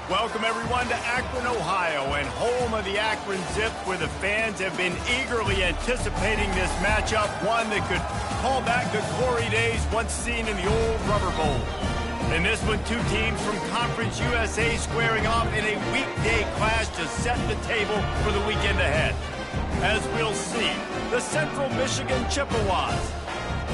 Welcome, everyone, to Akron, Ohio, and home of the Akron Zips, where the fans have been eagerly anticipating this matchup, one that could call back the glory days once seen in the old Rubber Bowl. In this one, two teams from Conference USA squaring off in a weekday clash to set the table for the weekend ahead. As we'll see, the Central Michigan Chippewas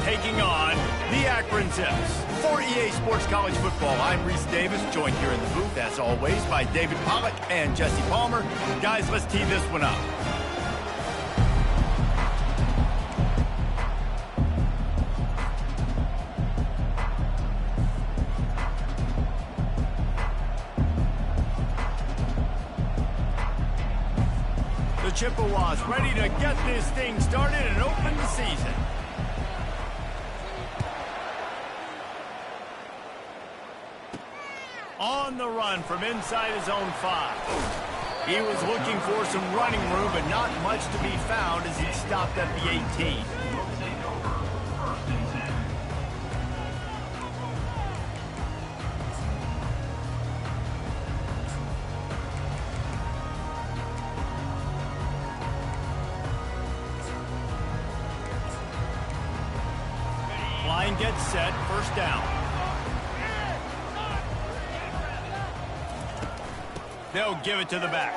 taking on the Akron Zips. For EA Sports College Football, I'm Reese Davis, joined here in the booth, as always, by David Pollack and Jesse Palmer. Guys, let's tee this one up. The Chippewas ready to get this thing started and open the season. On the run from inside his own 5. He was looking for some running room, but not much to be found as he stopped at the 18. Line gets set, first down. They'll give it to the back.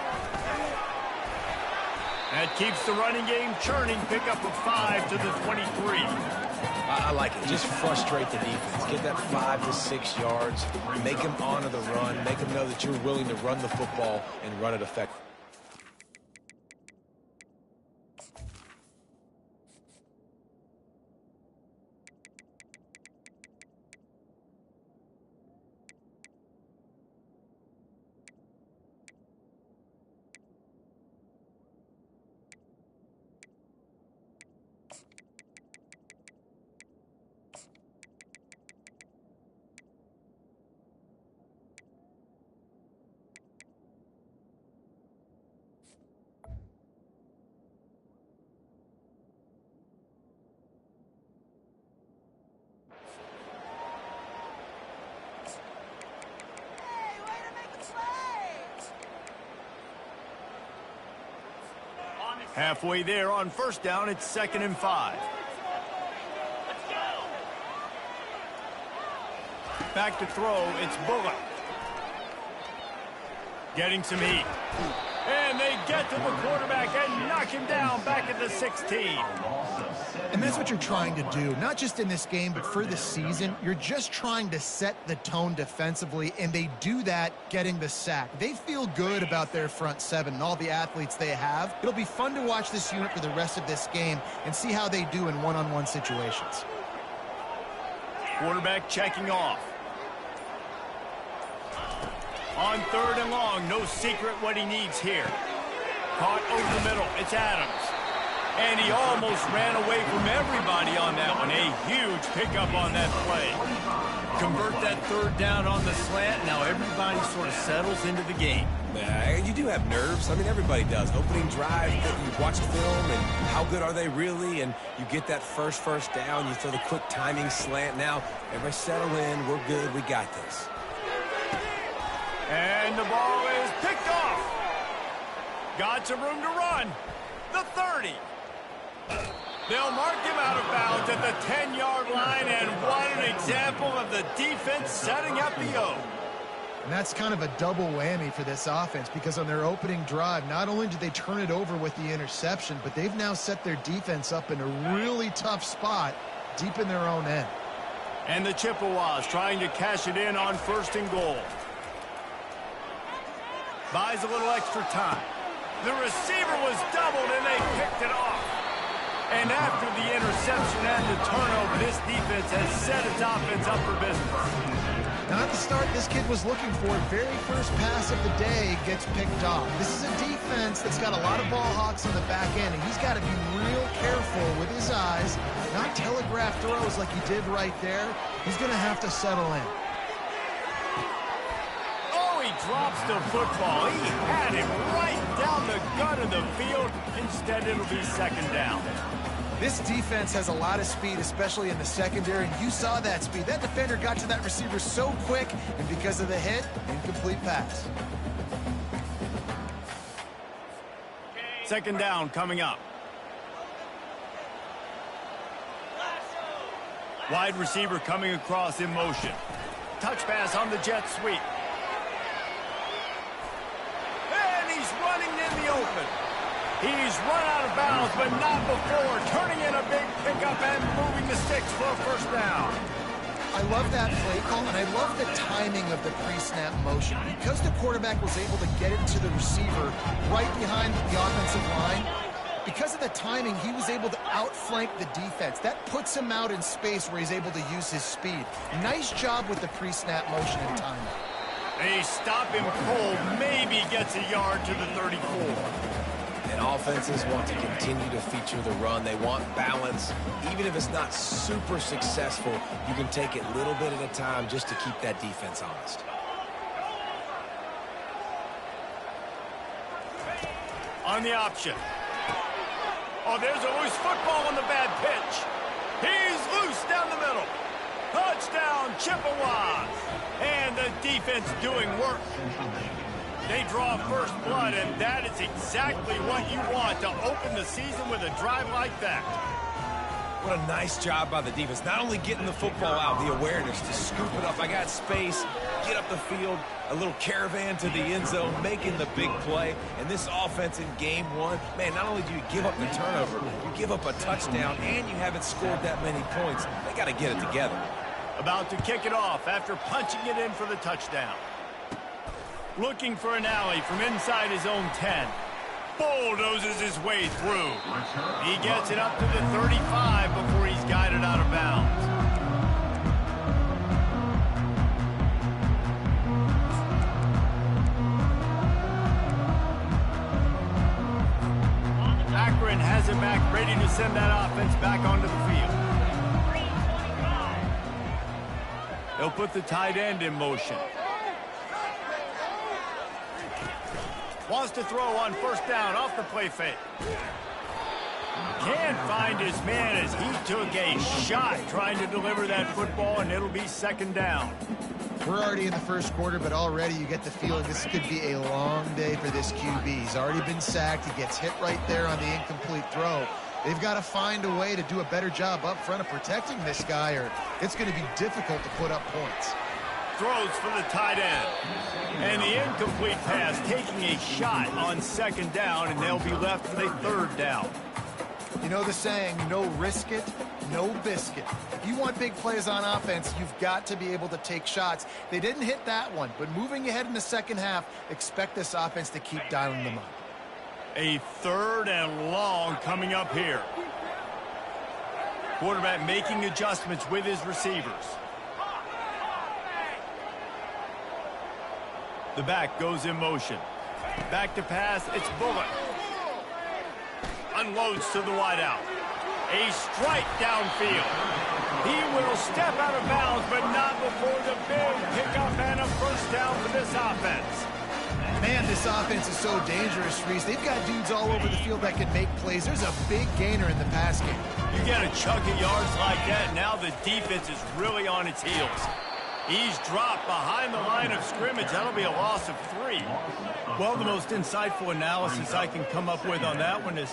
That keeps the running game churning. Pick up a 5 to the 23. I like it. Just frustrate the defense. Get that 5 to 6 yards. Make them honor the run. Make them know that you're willing to run the football and run it effectively. Halfway there on first down, it's 2nd and 5. Back to throw, it's Bullock. Getting some heat. And they get to the quarterback and knock him down back at the 16. And that's what you're trying to do, not just in this game, but for the season. You're just trying to set the tone defensively, and they do that getting the sack. They feel good about their front seven and all the athletes they have. It'll be fun to watch this unit for the rest of this game and see how they do in one-on-one situations. Quarterback checking off. On 3rd and long, no secret what he needs here. Caught over the middle, it's Adams. And he almost ran away from everybody on that one. A huge pickup on that play. Convert that 3rd down on the slant. Now everybody sort of settles into the game. You do have nerves. I mean, everybody does. Opening drive, you watch film, and how good are they really? And you get that first down. You throw the quick timing slant. Now, everybody settle in. We're good. We got this. And the ball is picked off. Got some room to run. The 30. They'll mark him out of bounds at the 10-yard line, and what an example of the defense setting up the O. And that's kind of a double whammy for this offense, because on their opening drive, not only did they turn it over with the interception, but they've now set their defense up in a really tough spot deep in their own end. And the Chippewas trying to cash it in on 1st and goal. Buys a little extra time. The receiver was doubled, and they picked it off. And after the interception and the turnover, this defense has set its offense up for business. Not the start this kid was looking for. Very first pass of the day gets picked off. This is a defense that's got a lot of ball hawks on the back end, and he's got to be real careful with his eyes, not telegraph throws like he did right there. He's going to have to settle in. Drops the football. He had it right down the gut of the field. Instead, it'll be 2nd down. This defense has a lot of speed, especially in the secondary, and you saw that speed. That defender got to that receiver so quick, and because of the hit, incomplete pass. Second down coming up. Wide receiver coming across in motion. Touch pass on the jet sweep. And he's running in the open. He's run out of bounds, but not before. Turning in a big pickup and moving the sticks for a first down. I love that play call, and I love the timing of the pre-snap motion. Because the quarterback was able to get it to the receiver right behind the offensive line, because of the timing, he was able to outflank the defense. That puts him out in space where he's able to use his speed. Nice job with the pre-snap motion and timing. They stop him cold, maybe gets a yard to the 34. And offenses want to continue to feature the run. They want balance. Even if it's not super successful, you can take it little bit at a time just to keep that defense honest. On the option. Oh, there's a loose football on the bad pitch. He's loose down the middle. Touchdown, Chippewa. And the defense doing work. They draw first blood, and that is exactly what you want to open the season with a drive like that. What a nice job by the defense. Not only getting the football out, the awareness to scoop it up. I got space, get up the field, a little caravan to the end zone, making the big play. And this offense in game one, man, not only do you give up the turnover, you give up a touchdown, and you haven't scored that many points. They got to get it together. About to kick it off after punching it in for the touchdown. Looking for an alley from inside his own 10. Bulldozes his way through. He gets it up to the 35 before he's guided out of bounds. Akron has it back, ready to send that offense back onto the field. They'll put the tight end in motion. Wants to throw on first down off the play fake. Can't find his man as he took a shot trying to deliver that football, and it'll be second down. We're already in the first quarter, but already you get the feeling this could be a long day for this QB. He's already been sacked. He gets hit right there on the incomplete throw. They've got to find a way to do a better job up front of protecting this guy, or it's going to be difficult to put up points. Throws for the tight end. And the incomplete pass taking a shot on second down, and they'll be left with a third down. You know the saying, no risk it, no biscuit. If you want big plays on offense, you've got to be able to take shots. They didn't hit that one, but moving ahead in the second half, expect this offense to keep dialing them up. A third and long coming up here. Quarterback making adjustments with his receivers. The back goes in motion. Back to pass, it's Bullock. Unloads to the wideout. A strike downfield. He will step out of bounds, but not before the big pickup and a first down for this offense. Man, this offense is so dangerous, Reese. They've got dudes all over the field that can make plays. There's a big gainer in the pass game. You get a chunk of yards like that, now the defense is really on its heels. He's dropped behind the line of scrimmage. That'll be a loss of 3. Well, the most insightful analysis I can come up with on that one is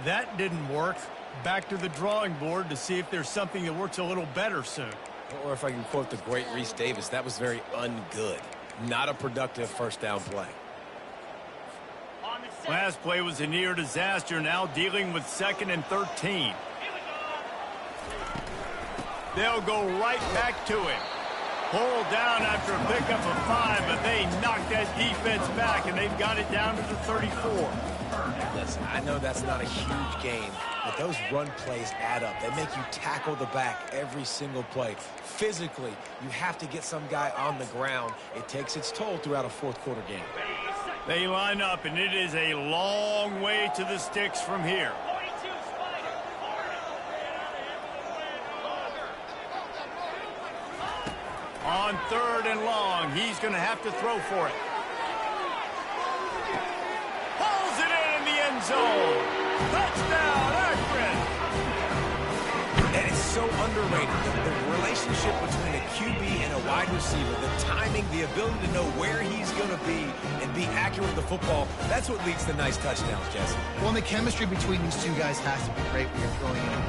that didn't work. Back to the drawing board to see if there's something that works a little better soon. Or if I can quote the great Reese Davis, that was very ungood. Not a productive first down play. Last play was a near disaster, now dealing with 2nd and 13. They'll go right back to him. Pulled down after a pickup of 5, but they knocked that defense back, and they've got it down to the 34. Listen, I know that's not a huge gain, but those run plays add up. They make you tackle the back every single play. Physically, you have to get some guy on the ground. It takes its toll throughout a fourth quarter game. They line up, and it is a long way to the sticks from here. On 3rd and long, he's going to have to throw for it. Pulls it in the end zone. Touchdown, Akron. underrated. The relationship between a QB and a wide receiver, the timing, the ability to know where he's going to be and be accurate with the football, that's what leads to nice touchdowns, Jesse. Well, and the chemistry between these two guys has to be great when you're throwing in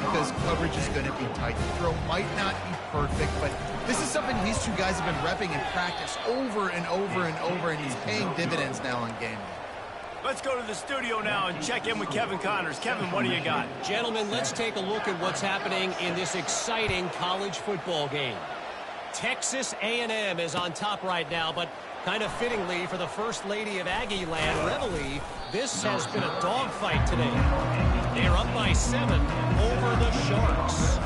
because coverage is going to be tight. The throw might not be perfect, but this is something these two guys have been repping in practice over and over and over, and he's paying dividends now on game day. Let's go to the studio now and check in with Kevin Connors. Kevin, what do you got? Gentlemen, let's take a look at what's happening in this exciting college football game. Texas A&M is on top right now, but kind of fittingly for the First Lady of Aggie Land, Reveille, this has been a dogfight today. They're up by 7 over the Sharks.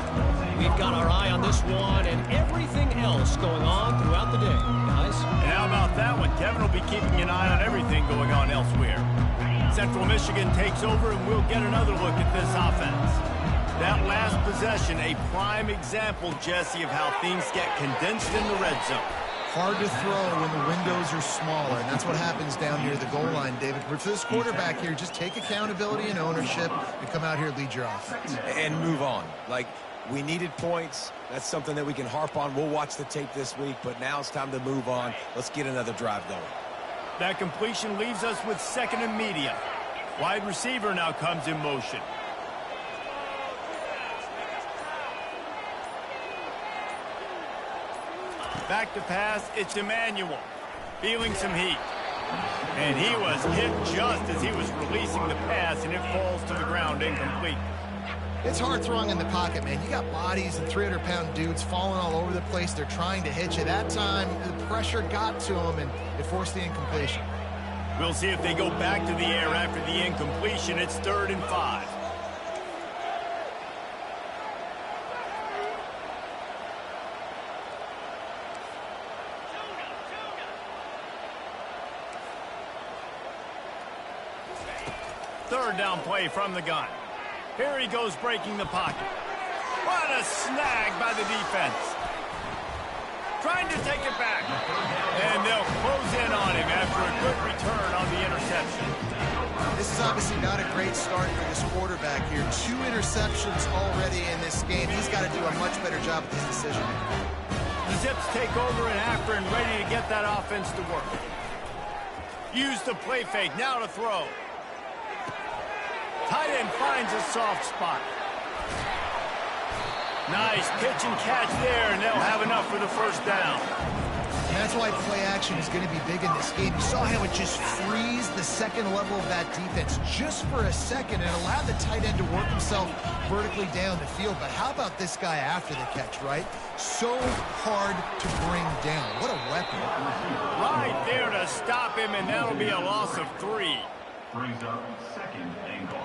We've got our eye on this one and everything else going on throughout the day, guys. And how about that one? Kevin will be keeping an eye on everything going on elsewhere. Central Michigan takes over, and we'll get another look at this offense. That last possession, a prime example, Jesse, of how things get condensed in the red zone. Hard to throw when the windows are smaller, and that's what happens down near the goal line, David. But for this quarterback here, just take accountability and ownership and come out here and lead your offense. And move on. Like, we needed points. That's something that we can harp on. We'll watch the tape this week, but now it's time to move on. Let's get another drive going. That completion leaves us with 2nd and medium. Wide receiver now comes in motion. Back to pass, it's Emmanuel. Feeling some heat. And he was hit just as he was releasing the pass, and it falls to the ground incomplete. It's hard throwing in the pocket, man. You got bodies and 300-pound dudes falling all over the place. They're trying to hit you. That time, the pressure got to him, and it forced the incompletion. We'll see if they go back to the air after the incompletion. It's 3rd and 5. Third down play from the gun. Here he goes breaking the pocket. What a snag by the defense. Trying to take it back. And they'll close in on him after a good return on the interception. This is obviously not a great start for this quarterback here. 2 interceptions already in this game. He's got to do a much better job with his decision. The Zips take over in after and ready to get that offense to work. Use the play fake. Now to throw. Tight end finds a soft spot. Nice pitch and catch there, and they'll have enough for the first down. And that's why play action is going to be big in this game. You saw how it just frees the second level of that defense just for a second and allowed the tight end to work himself vertically down the field. But how about this guy after the catch, right? So hard to bring down. What a weapon. Right there to stop him, and that'll be a loss of 3. Brings up 2nd and goal.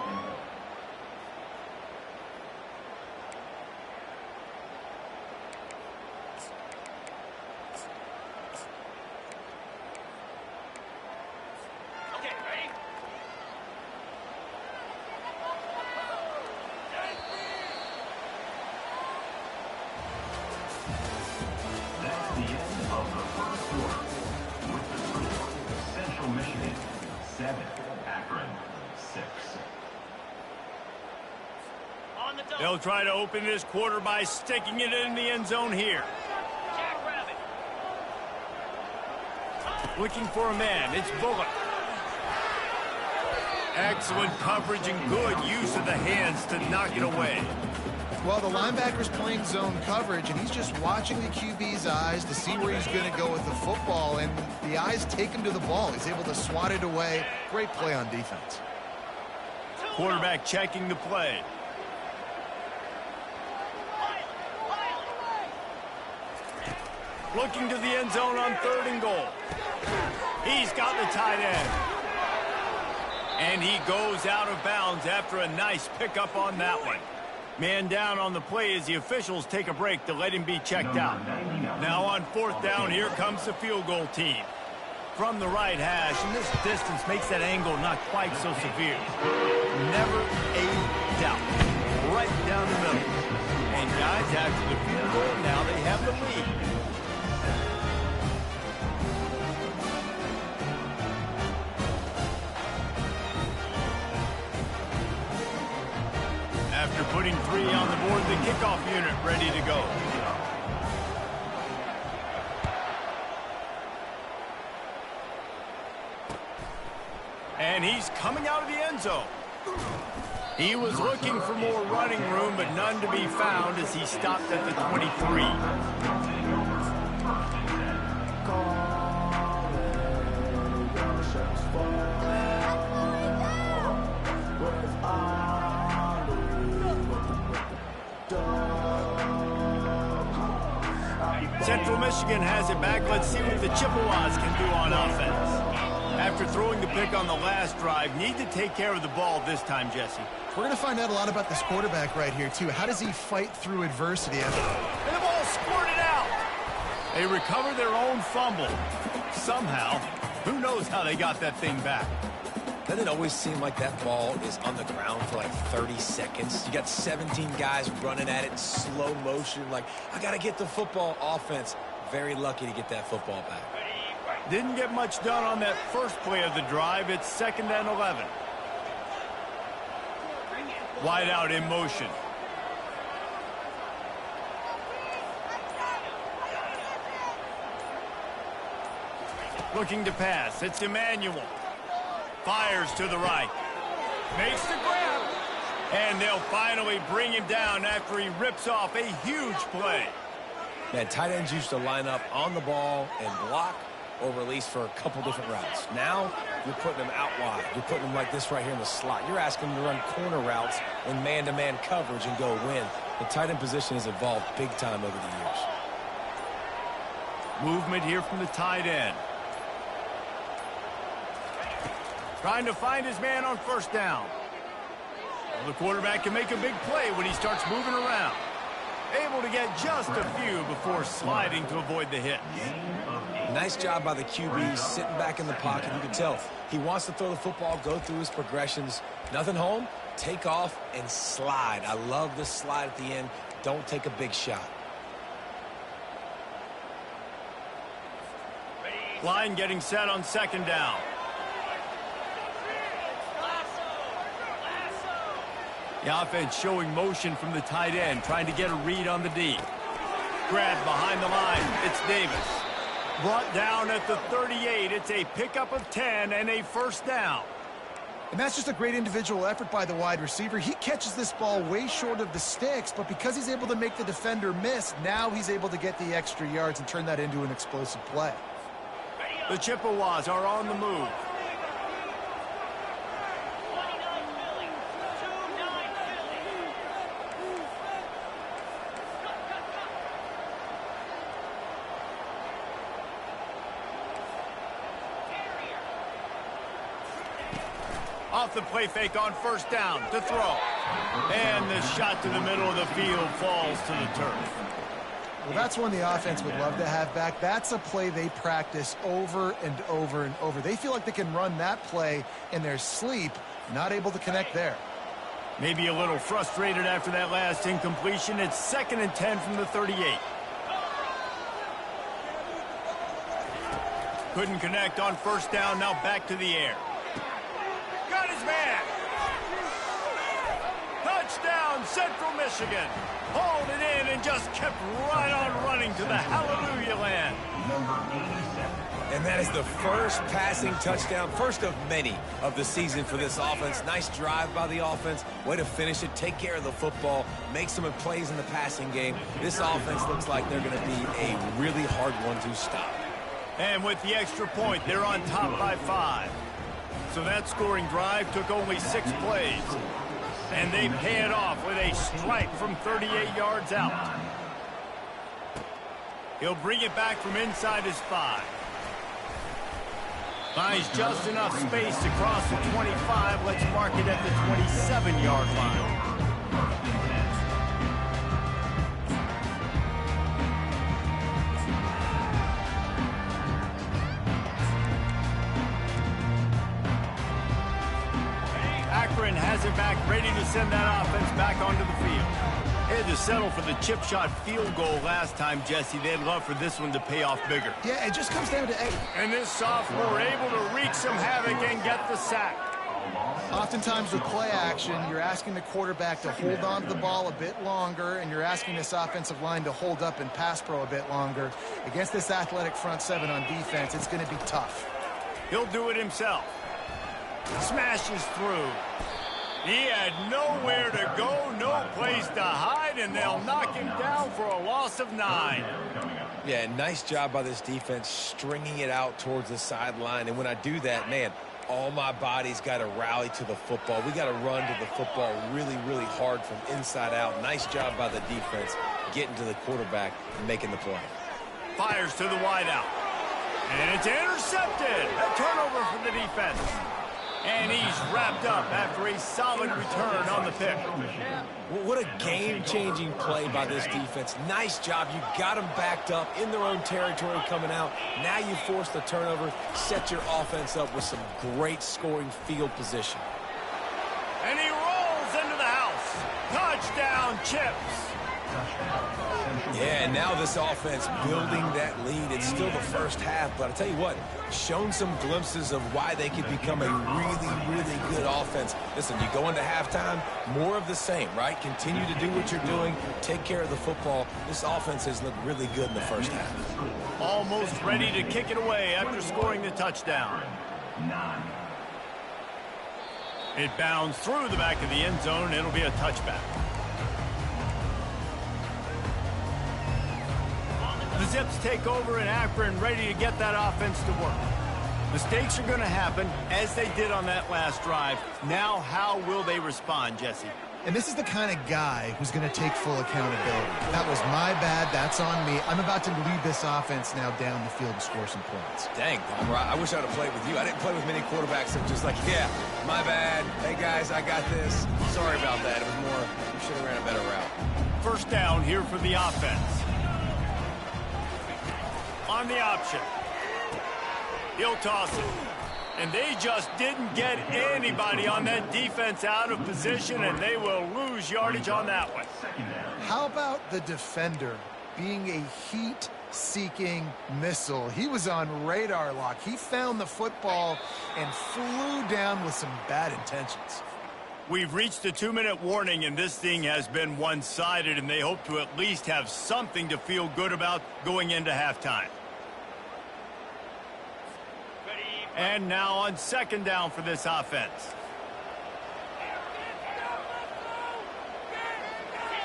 Okay, ready? That's the end of the first quarter. With the score, Central Michigan 7, Akron 6. They'll try to open this quarter by sticking it in the end zone here. Looking for a man. It's Bullock. Excellent coverage and good use of the hands to knock it away. Well, the linebacker's playing zone coverage, and he's just watching the QB's eyes to see where he's going to go with the football, and the eyes take him to the ball. He's able to swat it away. Great play on defense. Quarterback checking the play. Looking to the end zone on 3rd and goal. He's got the tight end. And he goes out of bounds after a nice pickup on that one. Man down on the play as the officials take a break to let him be checked out. Now on 4th down, here comes the field goal team. From the right hash, and this distance makes that angle not quite so severe. Never a doubt. Right down the middle. And guys, after the field goal, now they have the lead. After putting 3 on the board. The kickoff unit ready to go. And he's coming out of the end zone. He was looking for more running room, but none to be found as he stopped at the 23. Central Michigan has it back. Let's see what the Chippewas can do on offense. After throwing the pick on the last drive, need to take care of the ball this time, Jesse. We're going to find out a lot about this quarterback right here, too. How does he fight through adversity? And the ball squirted out. They recovered their own fumble. Somehow, who knows how they got that thing back. Doesn't it always seem like that ball is on the ground for like 30 seconds? You got 17 guys running at it in slow motion. Like, I got to get the football. Offense, very lucky to get that football back. Didn't get much done on that first play of the drive. It's 2nd and 11. Wide out in motion. Looking to pass. It's Emmanuel. Fires to the right. Makes the grab. And they'll finally bring him down after he rips off a huge play. Man, tight ends used to line up on the ball and block or release for a couple different routes. Now, you're putting them out wide. You're putting them like this right here in the slot. You're asking them to run corner routes in man-to-man coverage and go win. The tight end position has evolved big time over the years. Movement here from the tight end. Trying to find his man on first down. Well, the quarterback can make a big play when he starts moving around. Able to get just a few before sliding to avoid the hit. Nice job by the QB sitting back in the pocket. You can tell he wants to throw the football, go through his progressions. Nothing home, take off and slide. I love the slide at the end. Don't take a big shot. Line getting set on 2nd down. The offense showing motion from the tight end, trying to get a read on the D. Grab behind the line. It's Davis. Brought down at the 38. It's a pickup of 10 and a first down. And that's just a great individual effort by the wide receiver. He catches this ball way short of the sticks, but because he's able to make the defender miss, now he's able to get the extra yards and turn that into an explosive play. The Chippewas are on the move. Off the play fake on first down to throw. And the shot to the middle of the field falls to the turf. Well, that's one the offense would love to have back. That's a play they practice over and over and over. They feel like they can run that play in their sleep, not able to connect there. Maybe a little frustrated after that last incompletion. It's 2nd and 10 from the 38. Couldn't connect on first down. Now back to the air. Got his man. Touchdown, Central Michigan. Hauled it in and just kept right on running to the hallelujah land. And that is the first passing touchdown, first of many of the season for this offense. Nice drive by the offense. Way to finish it, take care of the football, make some plays in the passing game. This offense looks like they're going to be a really hard one to stop. And with the extra point, they're on top by 5. So that scoring drive took only 6 plays. And they pay it off with a strike from 38 yards out. He'll bring it back from inside his 5. Finds just enough space to cross the 25. Let's mark it at the 27-yard line. Akron has it back, ready to send that offense back onto the field. They had to settle for the chip shot field goal last time, Jesse. They'd love for this one to pay off bigger. Yeah, it just comes down to... And this sophomore able to wreak some havoc and get the sack. Oftentimes with play action, you're asking the quarterback to hold on to the ball a bit longer, and you're asking this offensive line to hold up and pass pro a bit longer. Against this athletic front seven on defense, it's going to be tough. He'll do it himself. Smashes through. He had nowhere to go, no place to hide, and they'll knock him down for a loss of 9. Yeah, nice job by this defense stringing it out towards the sideline. And when I do that, man, all my body's got to rally to the football. We got to run to the football really, really hard from inside out. Nice job by the defense getting to the quarterback and making the play. Fires to the wideout. And it's intercepted. A turnover for the defense. And he's wrapped up after a solid return on the pick. What a game-changing play by this defense. Nice job. You got them backed up in their own territory coming out. Now you force the turnover, set your offense up with some great scoring field position. And he rolls into the house. Touchdown, Chips. Yeah, and now this offense building that lead. It's still the first half, but I'll tell you what, shown some glimpses of why they could become a really, really good offense. Listen, you go into halftime, more of the same, right? Continue to do what you're doing, take care of the football. This offense has looked really good in the first half. Almost ready to kick it away after scoring the touchdown. It bounds through the back of the end zone. It'll be a touchback. The Zips take over in Akron, ready to get that offense to work. Mistakes are going to happen, as they did on that last drive. Now, how will they respond, Jesse? And this is the kind of guy who's going to take full accountability. That was my bad. That's on me. I'm about to lead this offense now down the field to score some points. Dang, Palmer, I wish I would have played with you. I didn't play with many quarterbacks that were just like, yeah, my bad. Hey, guys, I got this. Sorry about that. It was more, you should have ran a better route. First down here for the offense. On the option. He'll toss it. And they just didn't get anybody on that defense out of position, and they will lose yardage on that one. How about the defender being a heat-seeking missile? He was on radar lock. He found the football and flew down with some bad intentions. We've reached the 2-minute warning, and this thing has been one-sided, and they hope to at least have something to feel good about going into halftime. And now on second down for this offense.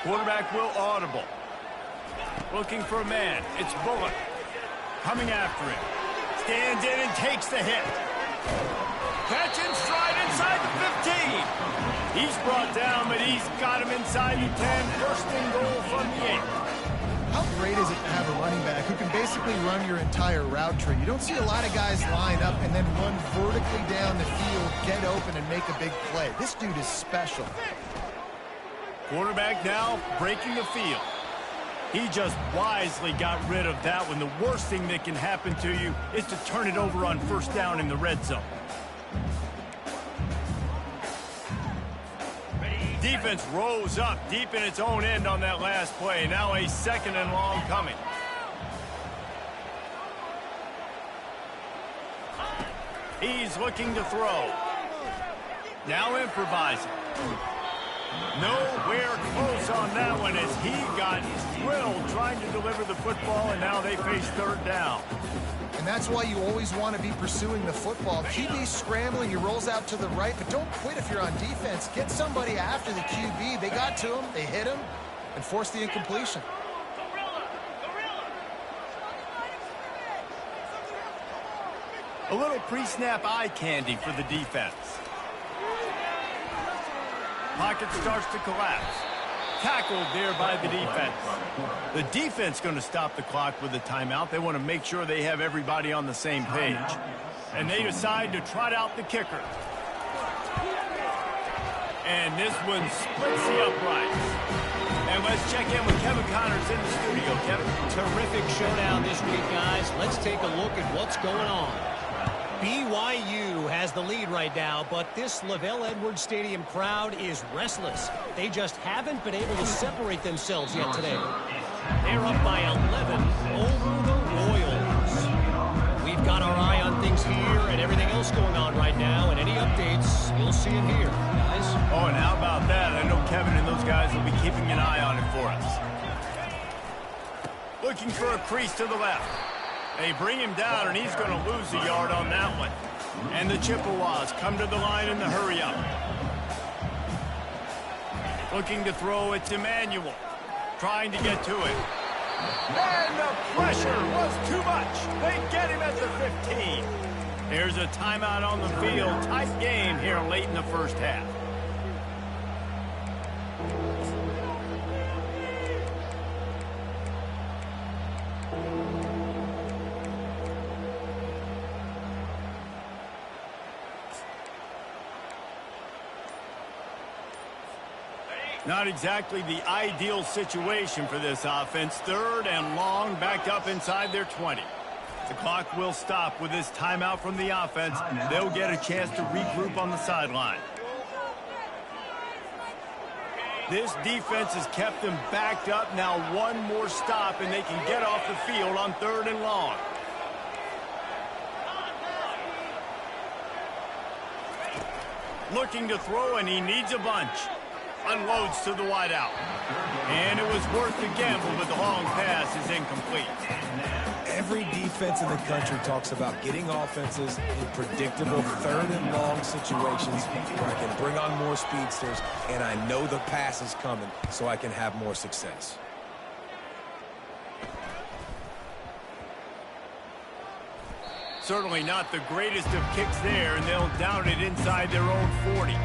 Quarterback will audible. Looking for a man. It's Bullock. Coming after him. Stands in and takes the hit. Catch and stride inside the 15. He's brought down, but he's got him inside the 10. First and goal from the 8. How great is it to have a running back who can basically run your entire route tree? You don't see a lot of guys line up and then run vertically down the field, get open, and make a big play. This dude is special. Quarterback now breaking the field. He just wisely got rid of that one. The worst thing that can happen to you is to turn it over on first down in the red zone. Defense rose up deep in its own end on that last play. Now a second and long coming. He's looking to throw. Now improvising. Nowhere close on that one as he got thrilled trying to deliver the football, and now they face third down. And that's why you always want to be pursuing the football. QB scrambling, he rolls out to the right, but don't quit if you're on defense. Get somebody after the QB. They got to him, they hit him, and forced the incompletion. A little pre-snap eye candy for the defense. Pocket starts to collapse. Tackled there by the defense. The defense going to stop the clock with a timeout. They want to make sure they have everybody on the same page. And they decide to trot out the kicker. And this one splits the uprights. And let's check in with Kevin Connors in the studio. Kevin. Terrific showdown this week, guys. Let's take a look at what's going on. BYU has the lead right now, but this LaVell Edwards Stadium crowd is restless. They just haven't been able to separate themselves yet today. They're up by 11 over the Royals. We've got our eye on things things here and everything else going on right now, and any updates, you'll see it here, guys. Oh, and how about that? I know Kevin and those guys will be keeping an eye on it for us. Looking for a crease to the left. They bring him down, and he's going to lose a yard on that one. And the Chippewas come to the line in the hurry-up. Looking to throw, it's Emmanuel. Trying to get to it. And the pressure was too much. They get him at the 15. Here's a timeout on the field. Tight game here late in the first half. Not exactly the ideal situation for this offense. 3rd and long, backed up inside their 20. The clock will stop with this timeout from the offense. They'll get a chance to regroup on the sideline. This defense has kept them backed up. Now one more stop, and they can get off the field on 3rd and long. Looking to throw, and he needs a bunch. Unloads to the wideout. And it was worth the gamble, but the long pass is incomplete. Every defense in the country talks about getting offenses in predictable 3rd and long situations where I can bring on more speedsters, and I know the pass is coming, so I can have more success. Certainly not the greatest of kicks there, and they'll down it inside their own 40.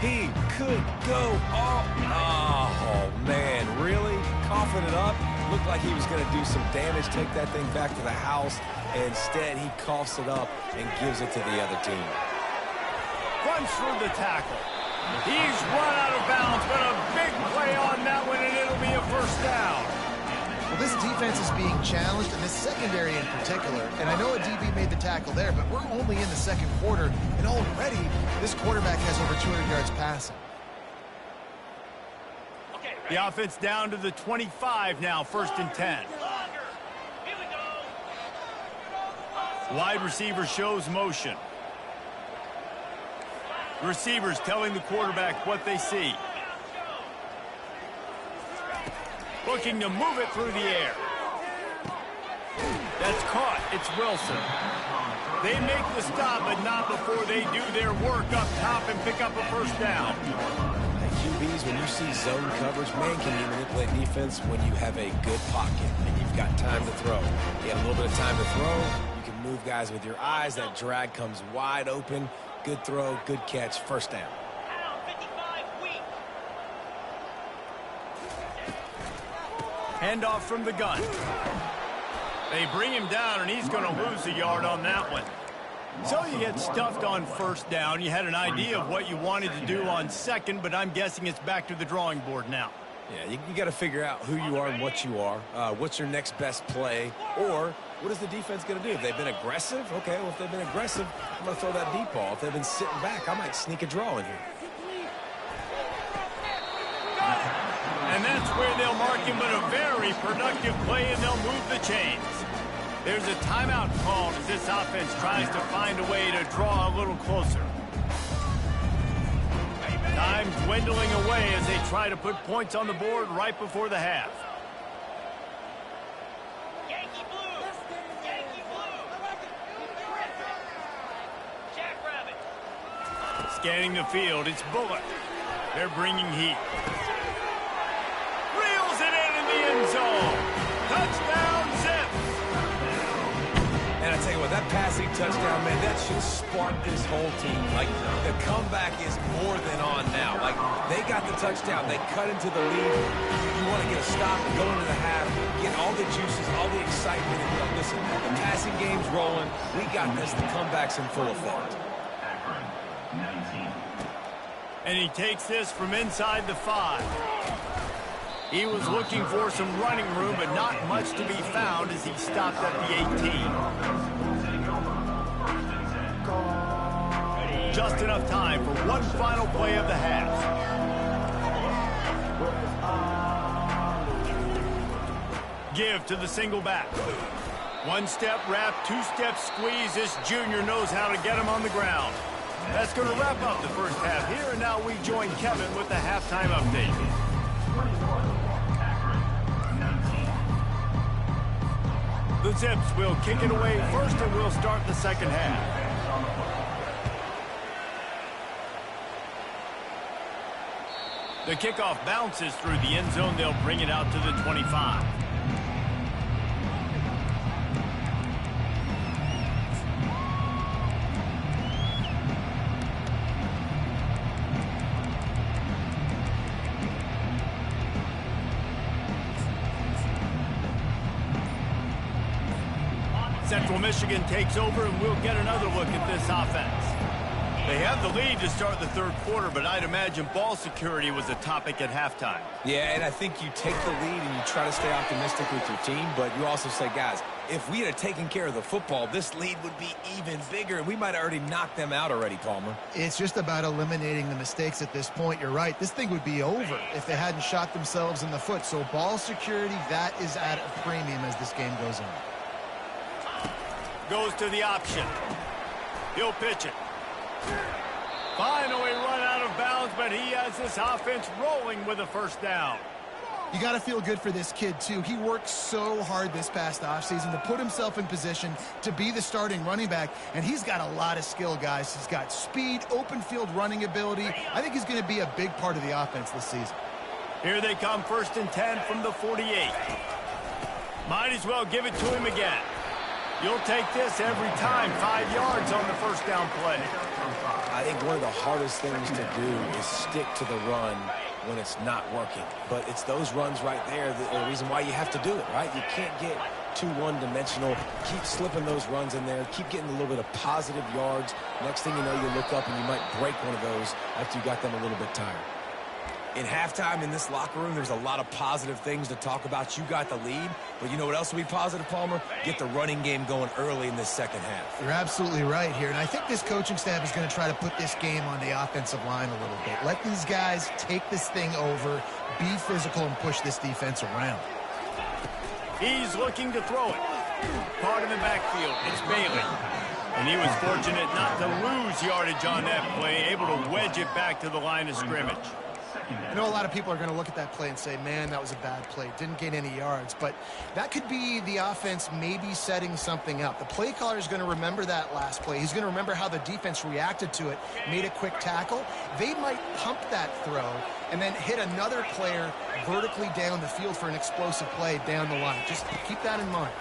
He could go all... Oh, man, really? Coughing it up? Looked like he was going to do some damage, take that thing back to the house. Instead, he coughs it up and gives it to the other team. Runs through the tackle. He's run out of bounds, but a big play on that one, and it'll be a first down. Well, this defense is being challenged, and this secondary in particular. And I know a DB made the tackle there, but we're only in the 2nd quarter, and already this quarterback has over 200 yards passing. The offense down to the 25 now, 1st and 10. Wide receiver shows motion. Receivers telling the quarterback what they see. Looking to move it through the air. That's caught. It's Wilson. They make the stop, but not before they do their work up top and pick up a first down. QBs, when you see zone coverage, man, can you manipulate defense when you have a good pocket and you've got time to throw? You have a little bit of time to throw. You can move guys with your eyes. That drag comes wide open. Good throw, good catch, first down. Handoff from the gun. They bring him down, and he's going to lose a yard on that one. So you get stuffed on 1st down. You had an idea of what you wanted to do on 2nd, but I'm guessing it's back to the drawing board now. Yeah, you got to figure out who you are and what you are. What's your next best play? Or what is the defense going to do? If they've been aggressive, okay, well, if they've been aggressive, I'm going to throw that deep ball. If they've been sitting back, I might sneak a draw in here. And that's where they'll mark him, but a very productive play, and they'll move the chains. There's a timeout called as this offense tries to find a way to draw a little closer. Time dwindling away as they try to put points on the board right before the half. Yankee Blue! Yankee Blue! Jackrabbit! Scanning the field, it's Bullock. They're bringing heat. Reels it in the end zone. Touchdown, Zips. And I tell you what, that passing touchdown, man, that should spark this whole team. Like, the comeback is more than on now. Like, they got the touchdown. They cut into the lead. You want to get a stop and go into the half, get all the juices, all the excitement. And, you know, listen, the passing game's rolling. We got this. The comeback's in full effect. And he takes this from inside the 5. He was looking for some running room, but not much to be found as he stopped at the 18. Just enough time for one final play of the half. Give to the single back. One-step wrap, two-step squeeze. This junior knows how to get him on the ground. That's going to wrap up the first half here, and now we join Kevin with the halftime update. 21, Akron, 19. The Zips will kick it away first, and we'll start the second half. The kickoff bounces through the end zone. They'll bring it out to the 25. Central Michigan takes over, and we'll get another look at this offense. They have the lead to start the third quarter, but I'd imagine ball security was a topic at halftime. Yeah, and I think you take the lead and you try to stay optimistic with your team, but you also say, guys, if we had taken care of the football, this lead would be even bigger, and we might have already knocked them out already, Palmer. It's just about eliminating the mistakes at this point. You're right. This thing would be over if they hadn't shot themselves in the foot. So ball security, that is at a premium as this game goes on. Goes to the option. He'll pitch it. Finally run out of bounds, but he has this offense rolling with a first down. You got to feel good for this kid, too. He worked so hard this past offseason to put himself in position to be the starting running back, and he's got a lot of skill, guys. He's got speed, open field running ability. I think he's going to be a big part of the offense this season. Here they come, 1st and 10 from the 48. Might as well give it to him again. You'll take this every time. 5 yards on the first down play. I think one of the hardest things to do is stick to the run when it's not working. But it's those runs right there that are the reason why you have to do it, right? You can't get too one-dimensional. Keep slipping those runs in there. Keep getting a little bit of positive yards. Next thing you know, you look up and you might break one of those after you got them a little bit tired. In halftime in this locker room, there's a lot of positive things to talk about. You got the lead, but you know what else will be positive, Palmer? Get the running game going early in this second half. You're absolutely right here, and I think this coaching staff is going to try to put this game on the offensive line a little bit. Let these guys take this thing over, be physical, and push this defense around. He's looking to throw it. Caught in the backfield. It's Bailey. And he was fortunate not to lose yardage on that play, able to wedge it back to the line of scrimmage. I know a lot of people are going to look at that play and say, man, that was a bad play. Didn't gain any yards. But that could be the offense maybe setting something up. The play caller is going to remember that last play. He's going to remember how the defense reacted to it, made a quick tackle. They might pump that throw and then hit another player vertically down the field for an explosive play down the line. Just keep that in mind.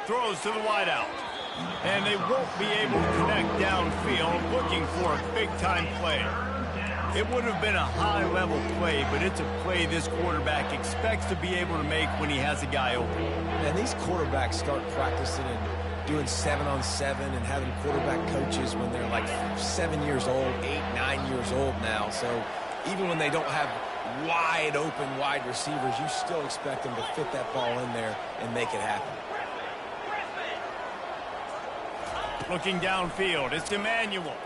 Throws to the wideout. And they won't be able to connect downfield, looking for a big-time play. It would have been a high-level play, but it's a play this quarterback expects to be able to make when he has a guy open. And these quarterbacks start practicing and doing 7-on-7 and having quarterback coaches when they're like 7 years old, 8, 9 years old now. So even when they don't have wide-open wide receivers, you still expect them to fit that ball in there and make it happen. Looking downfield, it's Emmanuel.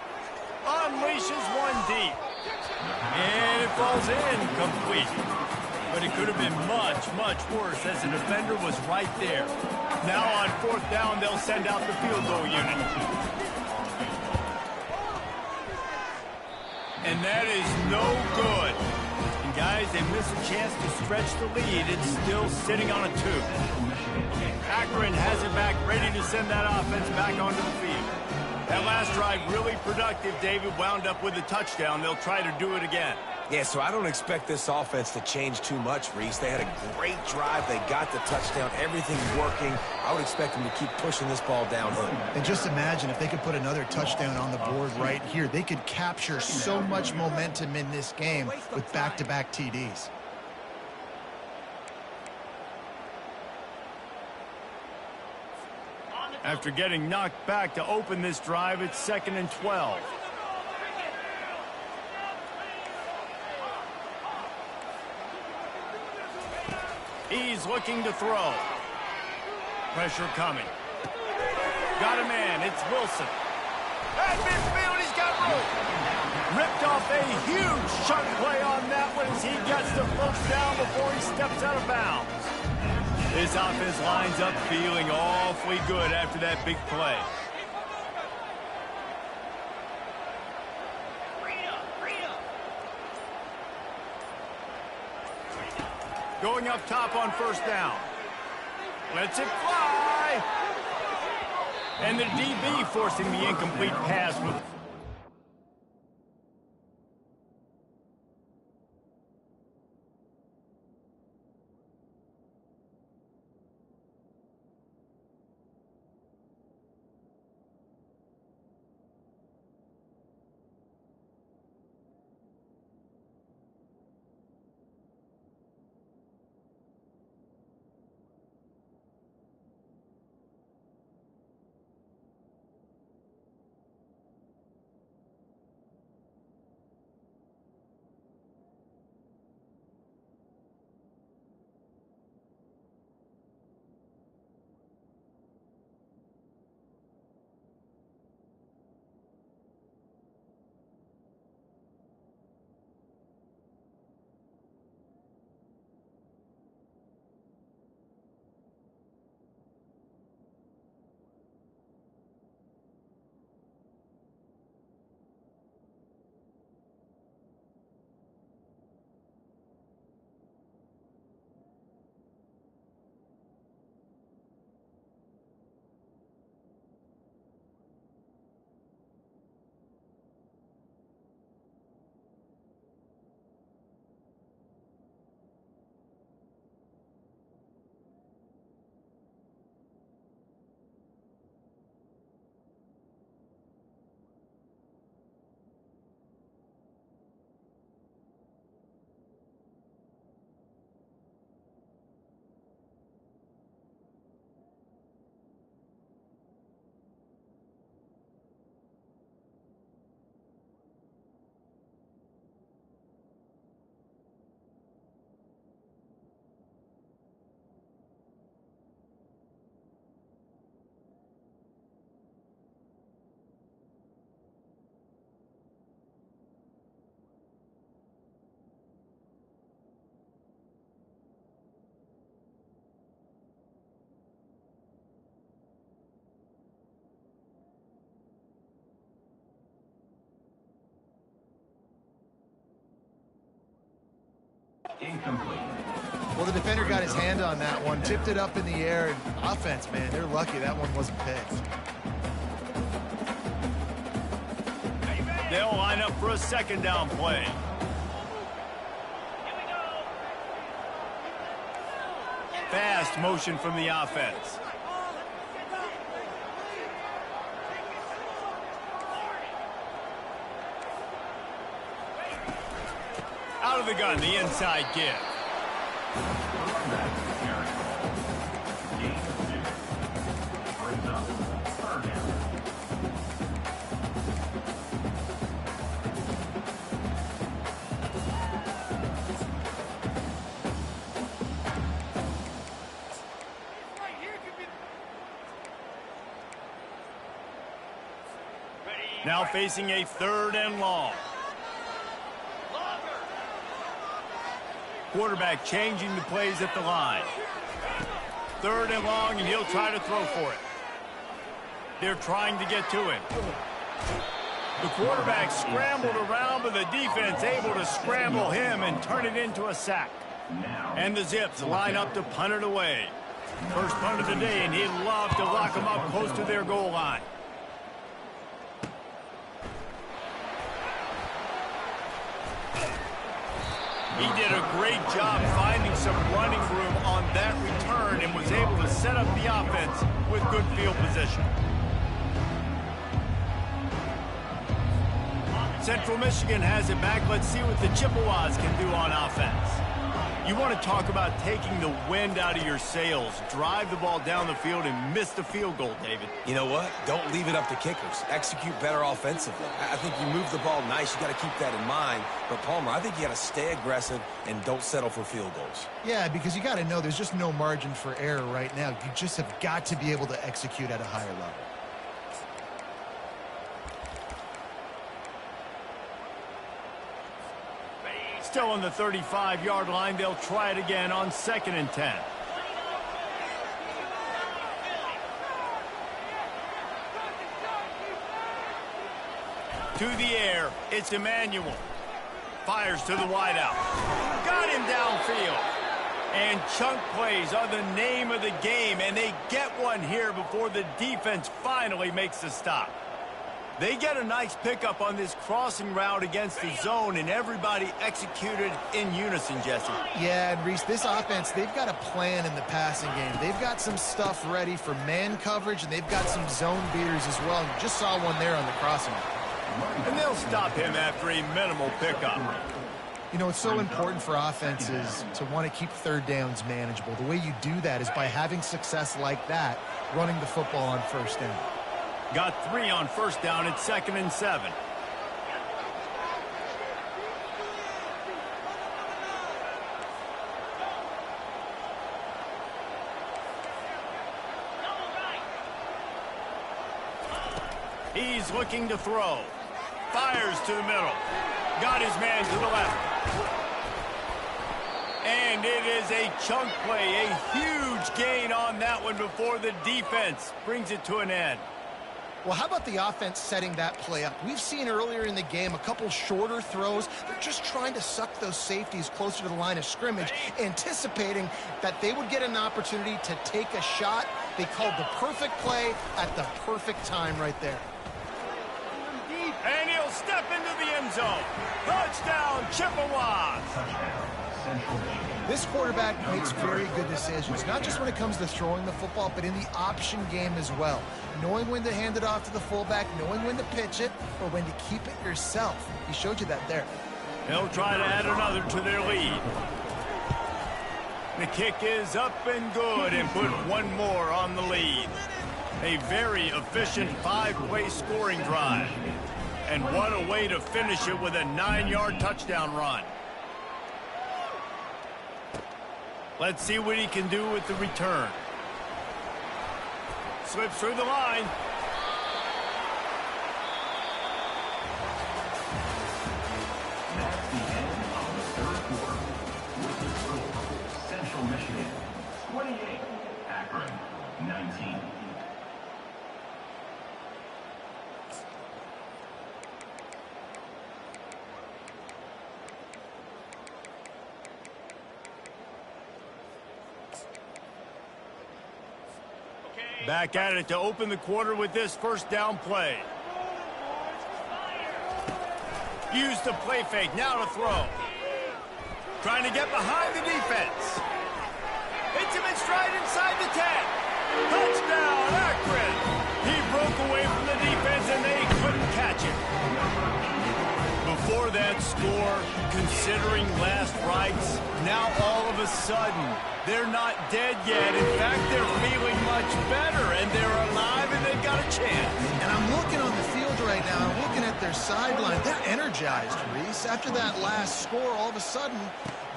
Unleashes one deep. And it falls in complete. But it could have been much, much worse as the defender was right there. Now on 4th down, they'll send out the field goal unit. And that is no good. And guys, they miss a chance to stretch the lead. It's still sitting on a 2. Akron has it back, ready to send that offense back onto the field. That last drive really productive. David wound up with a touchdown. They'll try to do it again. Yeah, so I don't expect this offense to change too much, Reese. They had a great drive. They got the touchdown. Everything working. I would expect them to keep pushing this ball downhill. And just imagine if they could put another touchdown on the board right here. They could capture so much momentum in this game with back-to-back TDs. After getting knocked back to open this drive, it's 2nd and 12. He's looking to throw. Pressure coming. Got a man. It's Wilson. At midfield, he's got room. Ripped off a huge chunk play on that one as he gets the first down before he steps out of bounds. This offense lines up feeling awfully good after that big play. Going up top on first down. Lets it fly. And the DB forcing the incomplete pass with... Incomplete. Well, the defender got his hand on that one, tipped it up in the air, and offense, man, they're lucky that one wasn't picked. They'll line up for a second down play. Fast motion from the offense. Out of the gun, the inside give. Now facing a third and long. Quarterback changing the plays at the line. Third and long, and he'll try to throw for it. They're trying to get to him. The quarterback scrambled around, but the defense able to scramble him and turn it into a sack. And the Zips line up to punt it away. First punt of the day, and he'd love to lock them up close to their goal line. He did a great job finding some running room on that return and was able to set up the offense with good field position. Central Michigan has it back. Let's see what the Chippewas can do on offense. You want to talk about taking the wind out of your sails. Drive the ball down the field and miss the field goal, David. You know what? Don't leave it up to kickers. Execute better offensively. I think you move the ball nice. You got to keep that in mind. But, Palmer, I think you got to stay aggressive and don't settle for field goals. Yeah, because you got to know there's just no margin for error right now. You just have got to be able to execute at a higher level. Still on the 35-yard line. They'll try it again on 2nd and 10. To the air, it's Emmanuel. Fires to the wideout. Got him downfield. And chunk plays are the name of the game, and they get one here before the defense finally makes the stop. They get a nice pickup on this crossing route against the zone, and everybody executed in unison, Jesse. Yeah, and Reese, this offense, they've got a plan in the passing game. They've got some stuff ready for man coverage, and they've got some zone beaters as well. You just saw one there on the crossing. And they'll stop him after a minimal pickup. You know, it's so important for offenses to want to keep third downs manageable. The way you do that is by having success like that, running the football on first down. Got 3 on first down at 2nd and 7. He's looking to throw. Fires to the middle. Got his man to the left. And it is a chunk play, a huge gain on that one before the defense brings it to an end. Well, how about the offense setting that play up? We've seen earlier in the game a couple shorter throws. They're just trying to suck those safeties closer to the line of scrimmage, anticipating that they would get an opportunity to take a shot. They called the perfect play at the perfect time right there. And he'll step into the end zone. Touchdown, Chippewas. This quarterback makes very good decisions, not just when it comes to throwing the football, but in the option game as well. Knowing when to hand it off to the fullback, knowing when to pitch it, or when to keep it yourself. He showed you that there. They'll try to add another to their lead. The kick is up and good and put one more on the lead. A very efficient 5-play scoring drive. And what a way to finish it with a 9-yard touchdown run. Let's see what he can do with the return. Slips through the line. That's the end of the third quarter. With the score, Central Michigan 28, Akron 19. Back at it to open the quarter with this first down play. Use the play fake, now to throw. Trying to get behind the defense. Hits him in stride inside the 10. Touchdown, Akron. He broke away from the defense and they couldn't catch it. Before that score, considering last rites, now all of a sudden, they're not dead yet. In fact, they're feeling much better, and they're alive, and they've got a chance. And I'm looking on the field right now, I'm looking at their sideline. They're energized, Reese. After that last score, all of a sudden,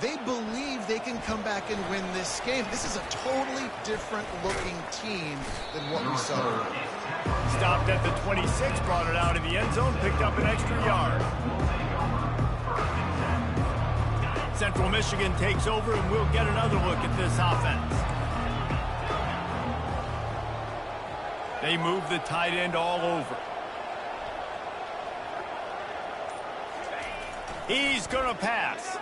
they believe they can come back and win this game. This is a totally different-looking team than what we saw earlier. Stopped at the 26, brought it out in the end zone, picked up an extra yard. Central Michigan takes over, and we'll get another look at this offense. They move the tight end all over. He's going to pass.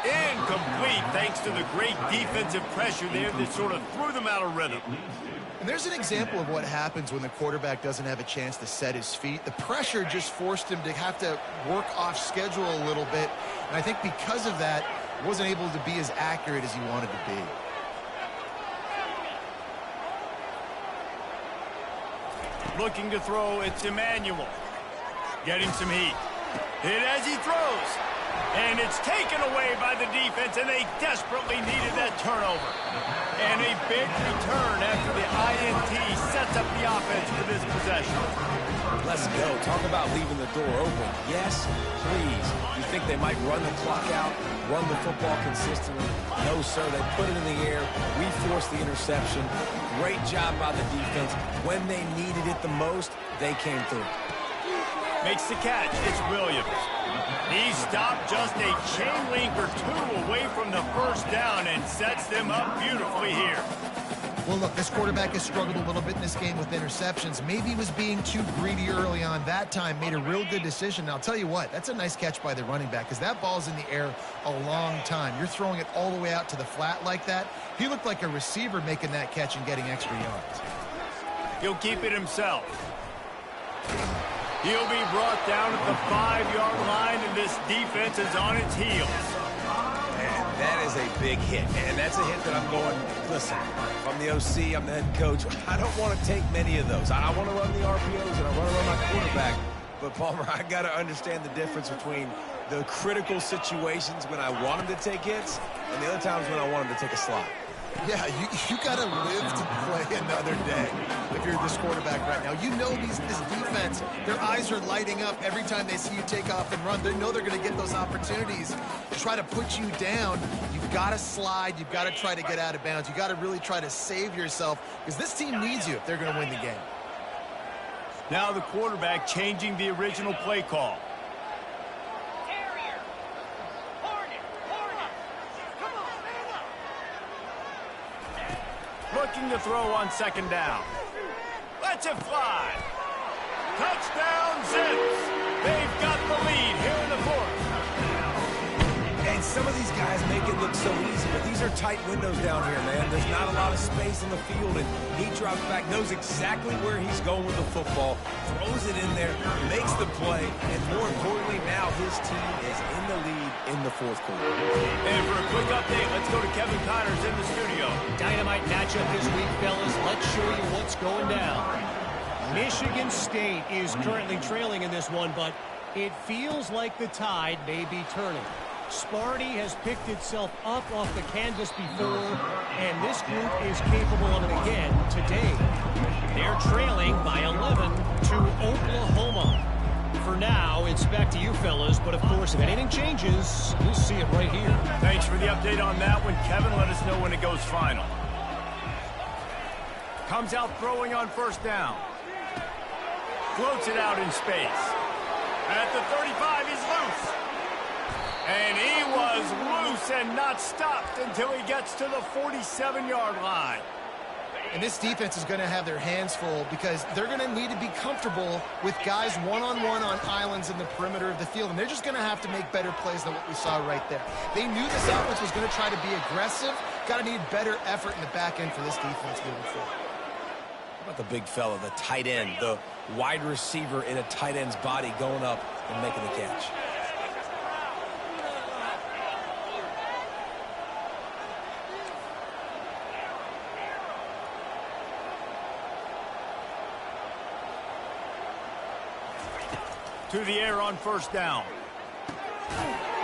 Incomplete, thanks to the great defensive pressure there that sort of threw them out of rhythm. And there's an example of what happens when the quarterback doesn't have a chance to set his feet. The pressure just forced him to have to work off schedule a little bit. And I think because of that, wasn't able to be as accurate as he wanted to be. Looking to throw, it's Emmanuel. Getting some heat. Hit as he throws. And it's taken away by the defense, and they desperately needed that turnover. And a big return after the INT sets up the offense for this possession. Let's go. Talk about leaving the door open. Yes, please. You think they might run the clock out, run the football consistently? No, sir. They put it in the air. We forced the interception. Great job by the defense. When they needed it the most, they came through. Makes the catch. It's Williams. He stopped just a chain link or two away from the first down and sets them up beautifully here. Well, look, this quarterback has struggled a little bit in this game with interceptions. Maybe he was being too greedy early on that time, made a real good decision. Now, I'll tell you what, that's a nice catch by the running back because that ball's in the air a long time. You're throwing it all the way out to the flat like that. He looked like a receiver making that catch and getting extra yards. He'll keep it himself. He'll be brought down at the 5-yard line, and this defense is on its heels. That is a big hit, and that's a hit that I'm going, listen, if I'm the OC, I'm the head coach, I don't want to take many of those. I want to run the RPOs, and I want to run my quarterback. But, Palmer, I got to understand the difference between the critical situations when I want him to take hits and the other times when I want him to take a slot. Yeah, you got to live to play another day if you're this quarterback right now. You know this defense, their eyes are lighting up every time they see you take off and run. They know they're going to get those opportunities to try to put you down. You've got to slide. You've got to try to get out of bounds. You've got to really try to save yourself because this team needs you if they're going to win the game. Now the quarterback changing the original play call. Looking to throw on second down. Lets it fly. Touchdown, Zips. They've got the lead here in the fourth. And some of these guys make it look so easy, but these are tight windows down here, man. There's not a lot of space in the field, and he drops back, knows exactly where he's going with the football, throws it in there, makes the play, and more importantly, now his team is in the lead in the fourth quarter. And for a quick update, let's go to Kevin Connors in the studio. Dynamite matchup this week, fellas. Let's show you what's going down. Michigan State is currently trailing in this one, but it feels like the tide may be turning. Sparty has picked itself up off the canvas before, and this group is capable of it again today. They're trailing by 11 to Oklahoma. For now, it's back to you fellas, but of course, if anything changes, you'll see it right here. Thanks for the update on that one, Kevin. Let us know when it goes final. Comes out throwing on first down. Floats it out in space. At the 35, he's loose. And he was loose and not stopped until he gets to the 47-yard line. And this defense is going to have their hands full because they're going to need to be comfortable with guys one-on-one on islands in the perimeter of the field. And they're just going to have to make better plays than what we saw right there. They knew this offense was going to try to be aggressive. Got to need better effort in the back end for this defense moving forward. How about the big fella, the tight end, the wide receiver in a tight end's body going up and making the catch? To the air on first down.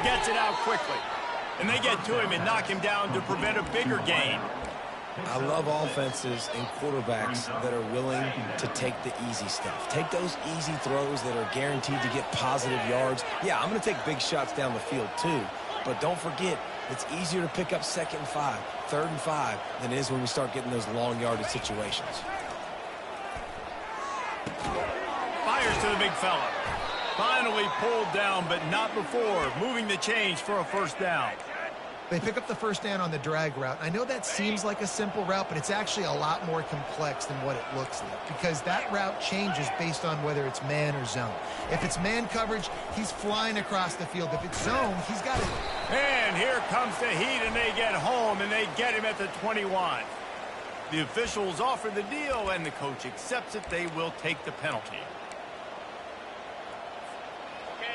Gets it out quickly. And they get to him and knock him down to prevent a bigger gain. I love offenses and quarterbacks that are willing to take the easy stuff. Take those easy throws that are guaranteed to get positive yards. Yeah, I'm going to take big shots down the field too. But don't forget, it's easier to pick up 2nd and 5, 3rd and 5 than it is when we start getting those long yardage situations. Fires to the big fella. Finally pulled down, but not before. Moving the change for a first down. They pick up the first down on the drag route. I know that seems like a simple route, but it's actually a lot more complex than what it looks like because that route changes based on whether it's man or zone. If it's man coverage, he's flying across the field. If it's zone, he's got it. And here comes the heat, and they get home, and they get him at the 21. The officials offer the deal, and the coach accepts it. They will take the penalty.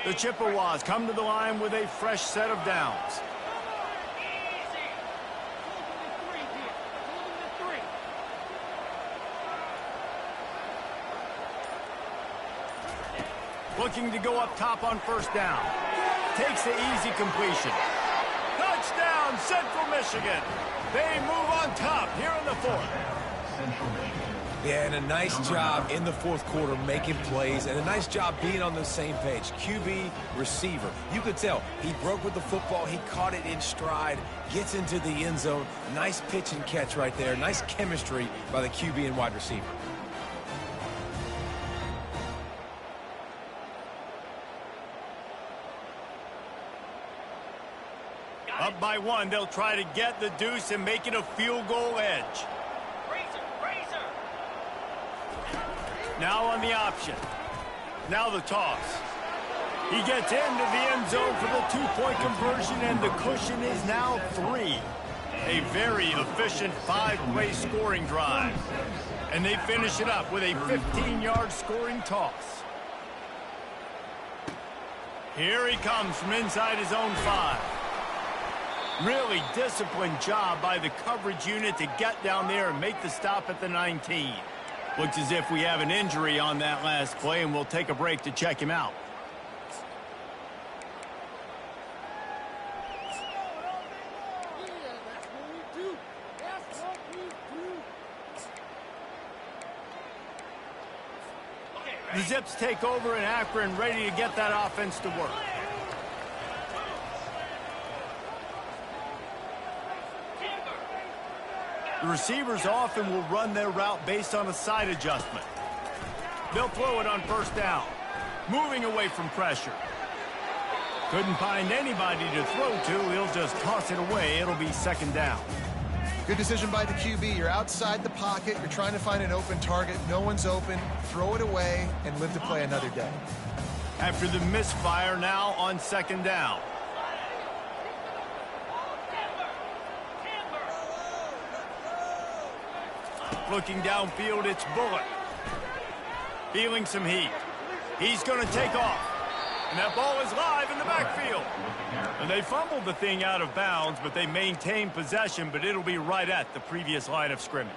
The Chippewas come to the line with a fresh set of downs. Looking to go up top on first down. Takes the easy completion. Touchdown, Central Michigan. They move on top here in the fourth. Central Michigan. Yeah, and a nice job in the fourth quarter making plays, and a nice job being on the same page. QB, receiver. You could tell he broke with the football. He caught it in stride, gets into the end zone. Nice pitch and catch right there. Nice chemistry by the QB and wide receiver. Up by one, they'll try to get the deuce and make it a field goal edge. Now on the option. Now the toss. He gets into the end zone for the two-point conversion, and the cushion is now 3. A very efficient 5-play scoring drive. And they finish it up with a 15-yard scoring toss. Here he comes from inside his own 5. Really disciplined job by the coverage unit to get down there and make the stop at the 19. Looks as if we have an injury on that last play, and we'll take a break to check him out. The Zips take over in Akron, ready to get that offense to work. The receivers often will run their route based on a side adjustment. They'll throw it on first down, moving away from pressure. Couldn't find anybody to throw to. He'll just toss it away. It'll be second down. Good decision by the QB. You're outside the pocket. You're trying to find an open target. No one's open. Throw it away and live to play another day. After the misfire, now on second down. Looking downfield, it's Bullock. Feeling some heat. He's going to take off. And that ball is live in the backfield. And they fumbled the thing out of bounds, but they maintained possession, but it'll be right at the previous line of scrimmage.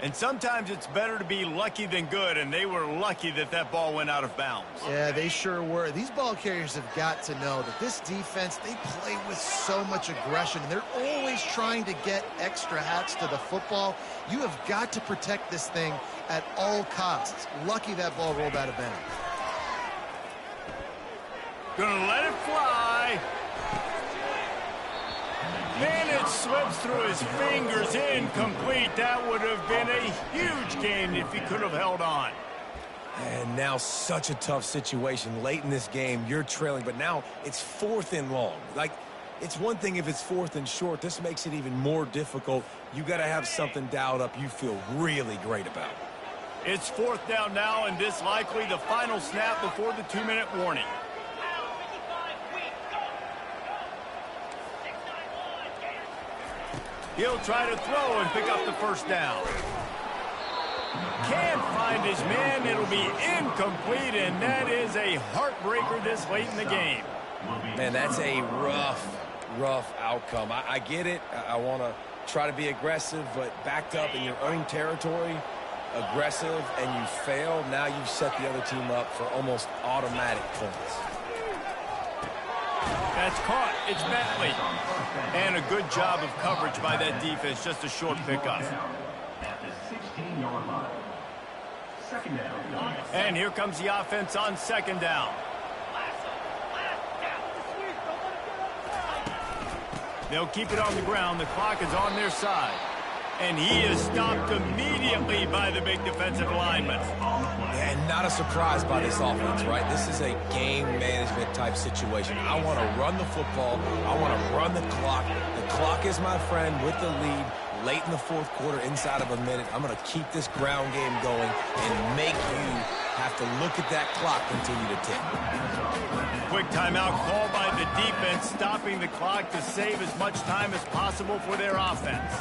And sometimes it's better to be lucky than good, and they were lucky that that ball went out of bounds. Yeah, they sure were. These ball carriers have got to know that this defense, they play with so much aggression. They're always trying to get extra hats to the football. You have got to protect this thing at all costs. Lucky that ball rolled out of bounds. Gonna let it fly. And it slips through his fingers, incomplete. That would have been a huge gain if he could have held on. And now such a tough situation. Late in this game, you're trailing, but now it's 4th and long. Like, it's one thing if it's 4th and short. This makes it even more difficult. You got to have something dialed up you feel really great about. It's 4th down now, and this likely the final snap before the 2-minute warning. He'll try to throw and pick up the first down. Can't find his man. It'll be incomplete, and that is a heartbreaker this late in the game. Man, that's a rough outcome. I get it. I want to try to be aggressive, but backed up in your own territory, aggressive, and you fail. Now you've set the other team up for almost automatic points. That's caught. It's Bentley. And a good job of coverage by that defense. Just a short pickup. At the 16-yard line. Second down. And here comes the offense on second down. They'll keep it on the ground. The clock is on their side. And he is stopped immediately by the big defensive lineman. And not a surprise by this offense, right? This is a game management type situation. I want to run the football. I want to run the clock. The clock is my friend with the lead. Late in the 4th quarter, inside of a minute, I'm going to keep this ground game going and make you have to look at that clock continue to tick. Quick timeout called by the defense, stopping the clock to save as much time as possible for their offense.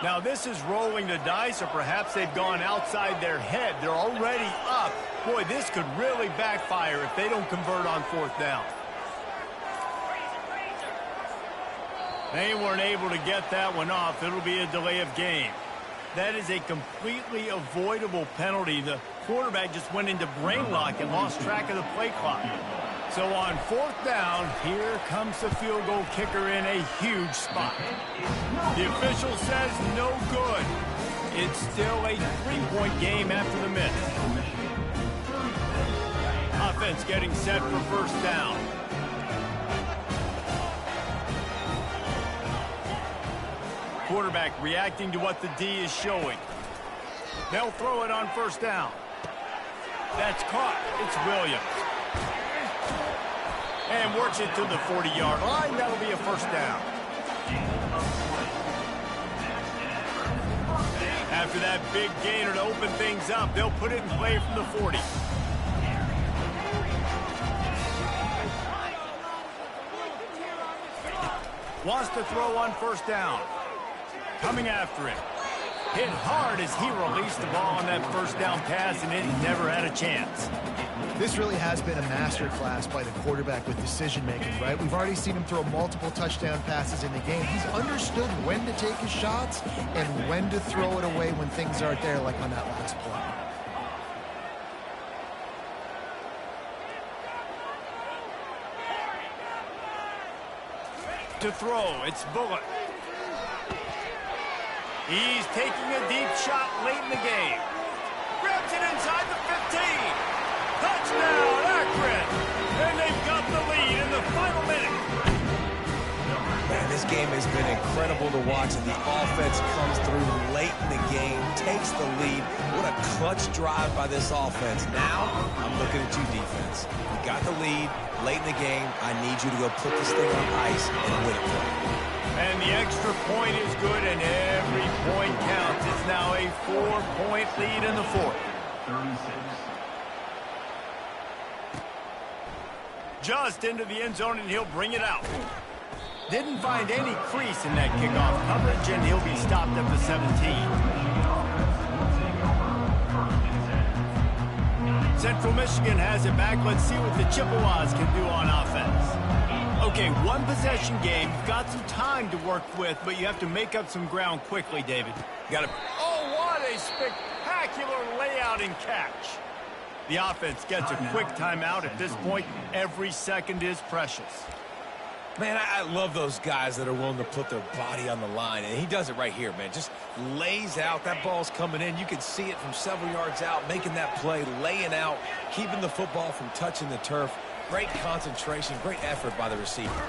Now this is rolling the dice, or perhaps they've gone outside their head. They're already up. Boy, this could really backfire if they don't convert on 4th down. They weren't able to get that one off. It'll be a delay of game. That is a completely avoidable penalty. The quarterback just went into brain lock and lost track of the play clock. So on 4th down, here comes the field goal kicker in a huge spot. The official says no good. It's still a 3-point game after the miss. Offense getting set for first down. Quarterback reacting to what the D is showing. They'll throw it on first down. That's caught. It's Williams. And works it to the 40-yard line. That'll be a first down. After that big gainer to open things up, they'll put it in play from the 40. Wants to throw on first down. Coming after it. Hit hard as he released the ball on that first down pass, and it never had a chance. This really has been a masterclass by the quarterback with decision-making, right? We've already seen him throw multiple touchdown passes in the game. He's understood when to take his shots and when to throw it away when things aren't there, like on that last play. To throw, it's Bullock. He's taking a deep shot late in the game. Grabs it inside the 15. Touchdown, Akron! And they've got the lead in the final minute. Man, this game has been incredible to watch, and the offense comes through late in the game, takes the lead. What a clutch drive by this offense. Now, I'm looking at you, defense. You got the lead late in the game. I need you to go put this thing on ice and win it for me. And the extra point is good, and every point counts. It's now a 4-point lead in the fourth. 36. Just into the end zone, and he'll bring it out. Didn't find any crease in that kickoff coverage, and he'll be stopped at the 17. Central Michigan has it back. Let's see what the Chippewas can do on offense. Okay, one possession game. You've got some time to work with, but you have to make up some ground quickly, David. Got to. Oh, what a spectacular layout and catch. The offense gets a quick timeout. At this point, every second is precious. Man, I love those guys that are willing to put their body on the line, and he does it right here, man. Just lays out. That ball's coming in. You can see it from several yards out, making that play, laying out, keeping the football from touching the turf. Great concentration, great effort by the receiver.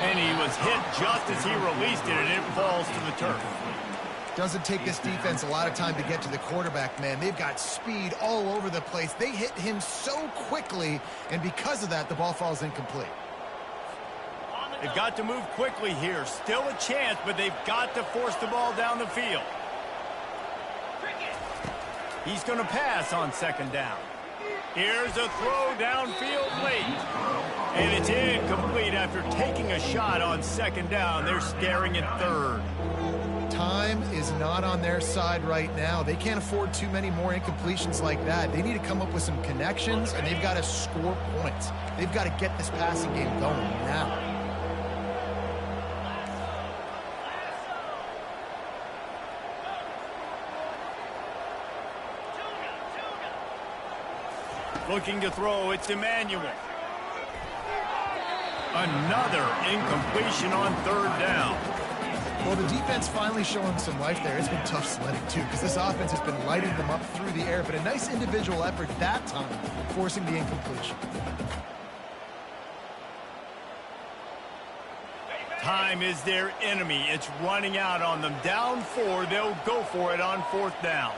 And he was hit just as he released it, and it falls to the turf. Doesn't take this defense a lot of time to get to the quarterback, man. They've got speed all over the place. They hit him so quickly, and because of that, the ball falls incomplete. They've got to move quickly here. Still a chance, but they've got to force the ball down the field. He's going to pass on second down. Here's a throw downfield late. And it's incomplete after taking a shot on second down. They're staring at third. Time is not on their side right now. They can't afford too many more incompletions like that. They need to come up with some connections, and they've got to score points. They've got to get this passing game going now. Looking to throw, it's Emmanuel. Another incompletion on third down. Well, the defense finally showing some life there. It's been tough sledding, too, because this offense has been lighting them up through the air, but a nice individual effort that time, forcing the incompletion. Time is their enemy. It's running out on them. Down 4, they'll go for it on fourth down.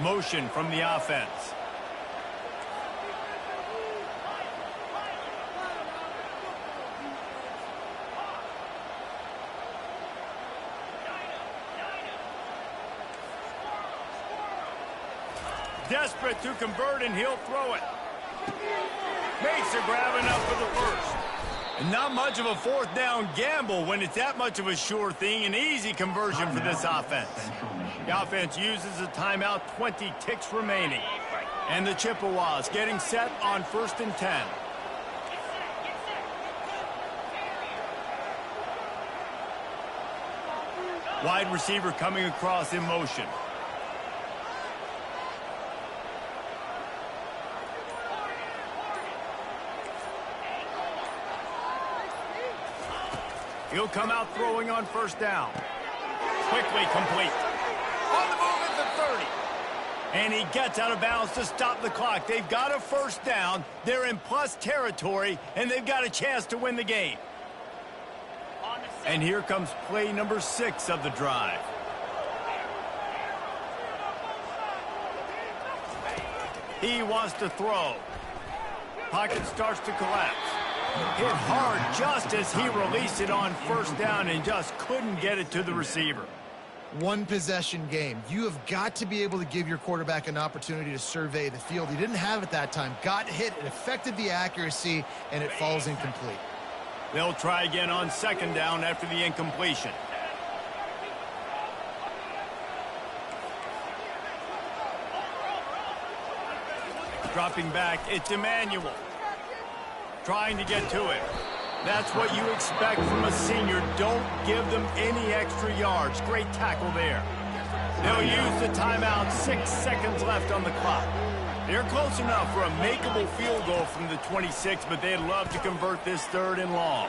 Motion from the offense. Desperate to convert, and he'll throw it. Makes a grab enough for the first. And not much of a fourth down gamble when it's that much of a sure thing. An easy conversion for this offense. The offense uses a timeout, 20 ticks remaining. And the Chippewas getting set on 1st and 10. Wide receiver coming across in motion. He'll come out throwing on first down. Quickly complete. On the move at the 30. And he gets out of bounds to stop the clock. They've got a first down. They're in plus territory, and they've got a chance to win the game. And here comes play number 6 of the drive. He wants to throw. Pocket starts to collapse. Hit hard just as he released it on first down and just couldn't get it to the receiver. One possession game. You have got to be able to give your quarterback an opportunity to survey the field. He didn't have it that time. Got hit. It affected the accuracy, and it falls incomplete. They'll try again on second down after the incompletion. Dropping back, it's Emmanuel. Trying to get to it. That's what you expect from a senior. Don't give them any extra yards. Great tackle there. They'll use the timeout. 6 seconds left on the clock. They're close enough for a makeable field goal from the 26, but they'd love to convert this 3rd and long.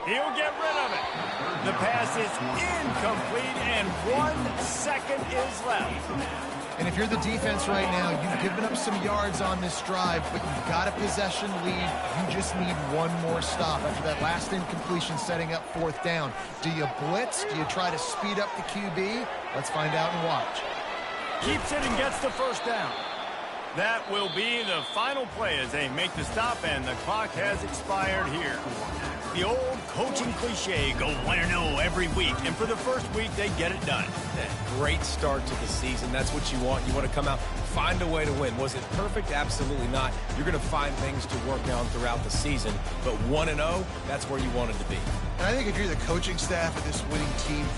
He'll get rid of it. The pass is incomplete, and 1 second is left. And if you're the defense right now, you've given up some yards on this drive, but you've got a possession lead. You just need one more stop after that last incompletion setting up 4th down. Do you blitz? Do you try to speed up the QB? Let's find out and watch. Keeps it and gets the first down. That will be the final play as they make the stop, and the clock has expired here. The old coaching cliche, go 1-0 every week, and for the first week, they get it done. Great start to the season. That's what you want. You want to come out, find a way to win. Was it perfect? Absolutely not. You're going to find things to work on throughout the season, but 1-0, that's where you wanted to be. And I think if you're the coaching staff of this winning team, you